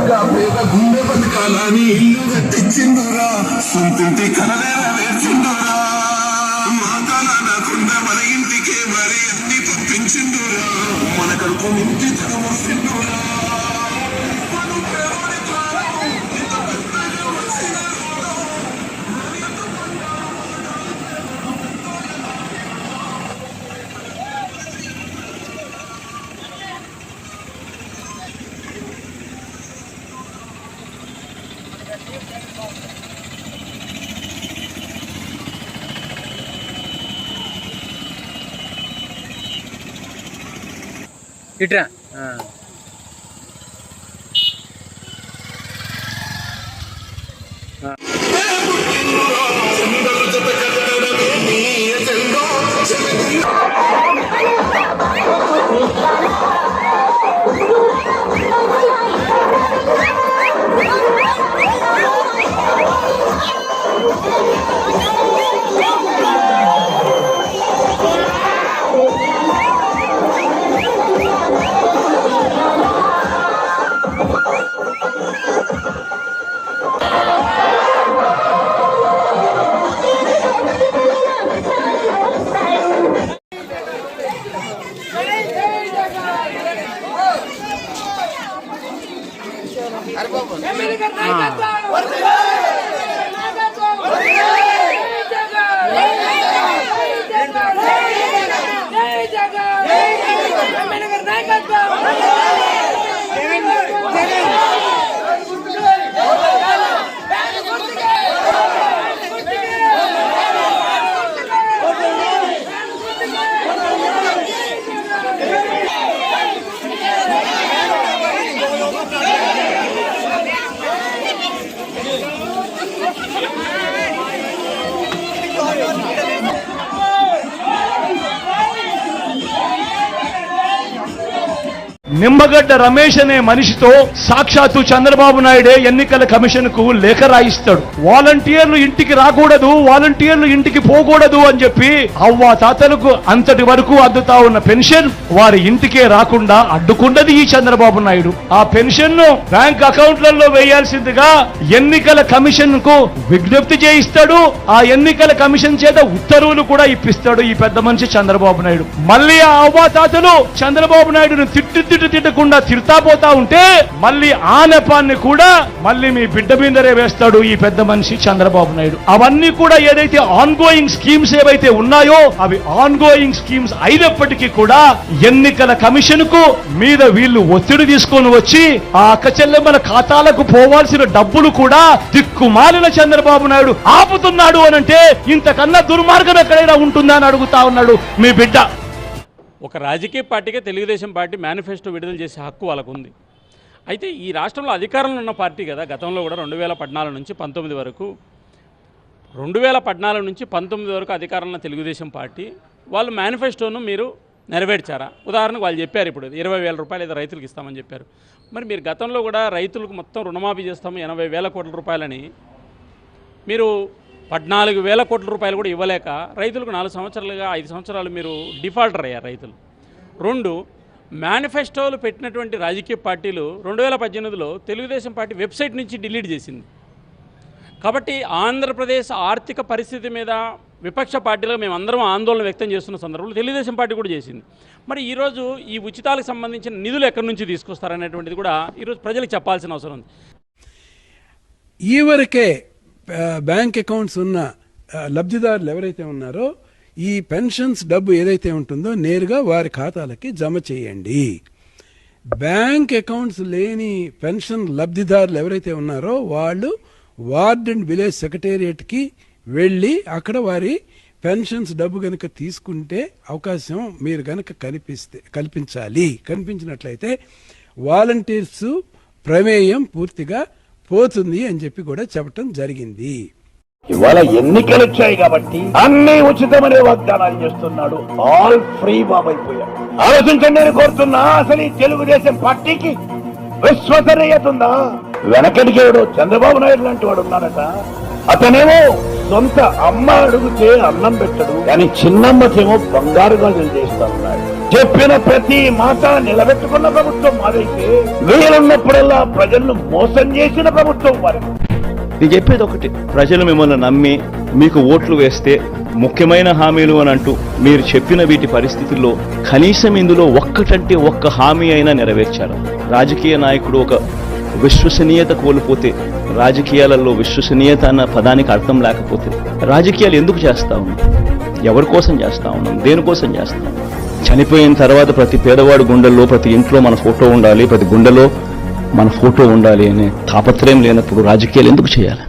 పక్కా పేద గుండె బతకాలని ఇల్లు కట్టించిండురా, సొంతింటి కలలేరా నేర్చిండురా, మాటలాడకుండా మన ఇంటికే మరి అన్ని పంపించిండురా, మన కడుపు నింటి తరమోసిండురా. ఇట్రా నిమ్మగడ్డ రమేష్ అనే మనిషితో సాక్షాత్తు చంద్రబాబు నాయుడే ఎన్నికల కమిషన్ కు లేఖ రాయిస్తాడు. వాలంటీర్లు ఇంటికి రాకూడదు, వాలంటీర్లు ఇంటికి పోకూడదు అని చెప్పి అవ్వ తాతలకు అంతటి వరకు అందుతా ఉన్న పెన్షన్ వారి ఇంటికే రాకుండా అడ్డుకున్నది ఈ చంద్రబాబు నాయుడు. ఆ పెన్షన్ ను బ్యాంక్ అకౌంట్లలో వేయాల్సిందిగా ఎన్నికల కమిషన్ కు విజ్ఞప్తి చేయిస్తాడు. ఆ ఎన్నికల కమిషన్ చేత ఉత్తర్వులు కూడా ఇప్పిస్తాడు ఈ పెద్ద మనిషి చంద్రబాబు నాయుడు. మళ్ళీ ఆ అవ్వ తాతలు చంద్రబాబు నాయుడును తిట్టకుండా తిడతా పోతా ఉంటే మళ్ళీ ఆ నెపాన్ని కూడా మళ్ళీ మీ బిడ్డ మీదరే వేస్తాడు ఈ పెద్ద మనిషి చంద్రబాబు నాయుడు. అవన్నీ కూడా ఏదైతే ఆన్ గోయింగ్ స్కీమ్స్ ఏవైతే ఉన్నాయో అవి ఆన్ గోయింగ్ స్కీమ్స్ అయినప్పటికీ కూడా ఎన్నికల కమిషన్ కు మీద వీళ్ళు ఒత్తిడి తీసుకొని వచ్చి ఆ అక్క చెల్లెమ్మల ఖాతాలకు పోవాల్సిన డబ్బులు కూడా దిక్కుమాలిన చంద్రబాబు నాయుడు ఆపుతున్నాడు అనంటే ఇంతకన్నా దుర్మార్గం ఎక్కడైనా ఉంటుందా అని అడుగుతా ఉన్నాడు మీ బిడ్డ. ఒక రాజకీయ పార్టీగా తెలుగుదేశం పార్టీ మేనిఫెస్టో విడుదల చేసే హక్కు వాళ్ళకు ఉంది. అయితే ఈ రాష్ట్రంలో అధికారంలో ఉన్న పార్టీ కదా, గతంలో కూడా 2014 నుంచి 19 వరకు 2014 నుంచి 19 వరకు అధికారంలో తెలుగుదేశం పార్టీ వాళ్ళు మేనిఫెస్టోను మీరు నెరవేర్చారా? ఉదాహరణకు వాళ్ళు చెప్పారు ఇప్పుడు 20,000 రూపాయలు ఏదో రైతులకు ఇస్తామని చెప్పారు. మరి మీరు గతంలో కూడా రైతులకు మొత్తం రుణమాఫీ చేస్తాము 80,000 కోట్ల రూపాయలని మీరు 14,000 కోట్ల రూపాయలు కూడా ఇవ్వలేక రైతులకు 4 సంవత్సరాలుగా 5 సంవత్సరాలు మీరు డిఫాల్టర్ అయ్యారు రైతులు. 2 మేనిఫెస్టోలు పెట్టినటువంటి రాజకీయ పార్టీలు 2018లో తెలుగుదేశం పార్టీ వెబ్సైట్ నుంచి డిలీట్ చేసింది. కాబట్టి ఆంధ్రప్రదేశ్ ఆర్థిక పరిస్థితి మీద విపక్ష పార్టీలుగా మేమందరం ఆందోళన వ్యక్తం చేస్తున్న సందర్భంలో తెలుగుదేశం పార్టీ కూడా చేసింది. మరి ఈరోజు ఈ ఉచితాలకు సంబంధించిన నిధులు ఎక్కడి నుంచి తీసుకొస్తారనేటువంటిది కూడా ఈరోజు ప్రజలకు చెప్పాల్సిన అవసరం ఉంది. ఈవరకే బ్యాంక్ అకౌంట్స్ ఉన్న లబ్ధిదారులు ఎవరైతే ఉన్నారో ఈ పెన్షన్స్ డబ్బు ఏదైతే ఉంటుందో నేరుగా వారి ఖాతాలకి జమ చేయండి. బ్యాంక్ అకౌంట్స్ లేని పెన్షన్ లబ్ధిదారులు ఎవరైతే ఉన్నారో వాళ్ళు వార్డ్ అండ్ విలేజ్ సెక్రటేరియట్కి వెళ్ళి అక్కడ వారి పెన్షన్స్ డబ్బు కనుక తీసుకుంటే అవకాశం మీరు కనుక కల్పించాలి. కల్పించినట్లయితే వాలంటీర్స్ ప్రమేయం పూర్తిగా పోతుంది అని చెప్పి కూడా చెప్పటం జరిగింది. ఇవాళ ఎన్నికలు వచ్చాయి కాబట్టి అన్ని ఉచితమనే వాగ్దానాలు చేస్తున్నాడు. ఆల్ ఫ్రీ బాబ్ అయిపోయాడు. ఆలోచించండి నేను కోరుతున్నా, అసలు ఈ తెలుగుదేశం పార్టీకి విశ్వసనీయత ఉందా? వెనకడికేవాడు చంద్రబాబు నాయుడు లాంటి వాడు ఉన్నాడట. అతనేమో సొంత అమ్మ అడిగితే అన్నం పెట్టడు, కానీ చిన్నమ్మకేమో బంగారు గాజులు చేస్తా ఉన్నాడు. చెప్పిన ప్రతి మాట నిలబెట్టుకున్న ప్రభుత్వం మాదైతే, వీలున్నప్పుడల్లా ప్రజలను మోసం చేసిన ప్రభుత్వం వారికి. నేను చెప్పేది ఒకటి, ప్రజలు మిమ్మల్ని నమ్మి మీకు ఓట్లు వేస్తే ముఖ్యమైన హామీలు అని అంటూ మీరు చెప్పిన వీటి పరిస్థితుల్లో కనీసం ఇందులో ఒక్కటంటే ఒక్క హామీ అయినా నెరవేర్చారు. రాజకీయ నాయకుడు ఒక విశ్వసనీయత కోల్పోతే, రాజకీయాలలో విశ్వసనీయత అన్న పదానికి అర్థం లేకపోతే రాజకీయాలు ఎందుకు చేస్తా ఉన్నాం? ఎవరి కోసం చేస్తా ఉన్నాం? దేనికోసం చేస్తాం? చనిపోయిన తర్వాత ప్రతి పేదవాడు గుండెల్లో, ప్రతి ఇంట్లో మన ఫోటో ఉండాలి, ప్రతి గుండెలో మన ఫోటో ఉండాలి అనే తాపత్రయం లేనప్పుడు రాజకీయాలు ఎందుకు చేయాలి?